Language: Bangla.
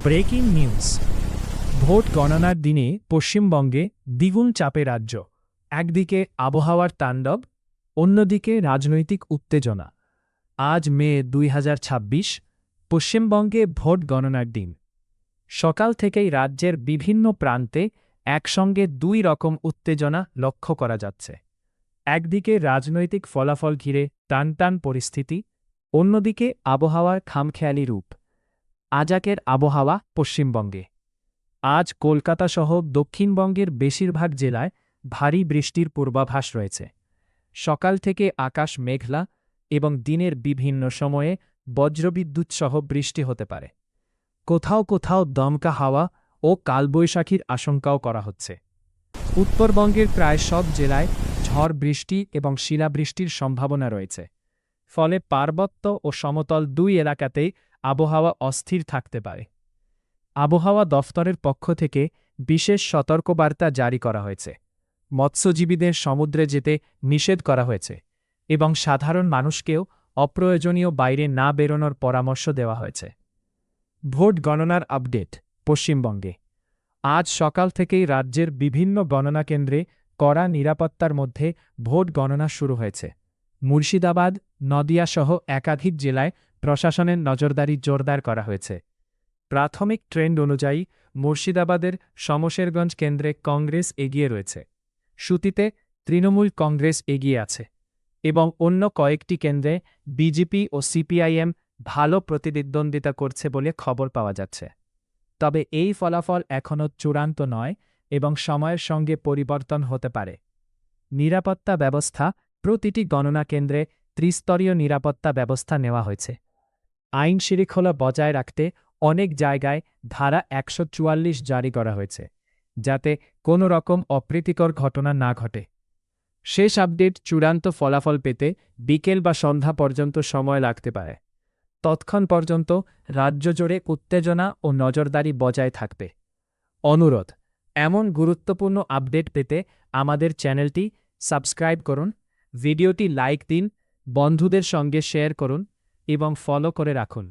Breaking news. ভোট গণনার দিনে পশ্চিমবঙ্গে দ্বিগুণ চাপে রাজ্য। একদিকে আবহাওয়ার তাণ্ডব, অন্যদিকে রাজনৈতিক উত্তেজনা। আজ মে ২০২৬, পশ্চিমবঙ্গে ভোট গণনার দিন। সকাল থেকেই রাজ্যের বিভিন্ন প্রান্তে একসঙ্গে দুই রকম উত্তেজনা লক্ষ্য করা যাচ্ছে। একদিকে রাজনৈতিক ফলাফল ঘিরে টানটান পরিস্থিতি, অন্যদিকে আবহাওয়ার খামখেয়ালি রূপ। আজাকের আবহাওয়া পশ্চিমবঙ্গে। আজ কলকাতা সহ দক্ষিণবঙ্গের বেশিরভাগ জেলায় ভারী বৃষ্টির পূর্বাভাস রয়েছে। সকাল থেকে আকাশ মেঘলা এবং দিনের বিভিন্ন সময়ে বজ্রবিদ্যুৎ সহ বৃষ্টি হতে পারে। কোথাও কোথাও দমকা হাওয়া ও কালবৈশাখীর আশঙ্কাও করা হচ্ছে। উত্তরবঙ্গের প্রায় সব জেলায় ঝড় বৃষ্টি এবং শিলাবৃষ্টির সম্ভাবনা রয়েছে। ফলে পার্বত্য ও সমতল দুই এলাকাতেই আবহাওয়া অস্থির থাকতে পারে। আবহাওয়া দফতরের পক্ষ থেকে বিশেষ সতর্কবার্তা জারি করা হয়েছে। মৎস্যজীবীদের সমুদ্রে যেতে নিষেধ করা হয়েছে এবং সাধারণ মানুষকেও অপ্রয়োজনীয় বাইরে না বেরোনোর পরামর্শ দেওয়া হয়েছে। ভোট গণনার আপডেট পশ্চিমবঙ্গে। আজ সকাল থেকেই রাজ্যের বিভিন্ন গণনা কেন্দ্রে কড়া নিরাপত্তার মধ্যে ভোট গণনা শুরু হয়েছে। মুর্শিদাবাদ, নদিয়া সহ একাধিক জেলায় প্রশাসনের নজরদারি জোরদার করা হয়েছে। প্রাথমিক ট্রেন্ড অনুযায়ী মুর্শিদাবাদের শমশেরগঞ্জ কেন্দ্রে কংগ্রেস এগিয়ে রয়েছে। সুতিতে তৃণমূল কংগ্রেস এগিয়ে আছে এবং অন্য কয়েকটি কেন্দ্রে বিজেপি ও সিপিআইএম ভালো প্রতিদ্বন্দ্বিতা করছে বলে খবর পাওয়া যাচ্ছে। তবে এই ফলাফল এখনও চূড়ান্ত নয় এবং সময়ের সঙ্গে পরিবর্তন হতে পারে। নিরাপত্তা ব্যবস্থা। প্রতিটি গণনা কেন্দ্রে ত্রিস্তরীয় নিরাপত্তা ব্যবস্থা নেওয়া হয়েছে। আইন শৃঙ্খলা বজায় রাখতে অনেক জায়গায় ধারা ১৪৪ জারি করা হয়েছে, যাতে কোনো রকম অপ্রীতিকর ঘটনা না ঘটে। শেষ আপডেট। চূড়ান্ত ফলাফল পেতে বিকেল বা সন্ধ্যা পর্যন্ত সময় লাগতে পারে। তৎক্ষণ পর্যন্ত রাজ্য জুড়ে উত্তেজনা ও নজরদারি বজায় থাকবে। অনুরোধ, এমন গুরুত্বপূর্ণ আপডেট পেতে আমাদের চ্যানেলটি সাবস্ক্রাইব করুন, ভিডিওটি লাইক দিন, বন্ধুদের সঙ্গে শেয়ার করুন এবং ফলো করে রাখুন।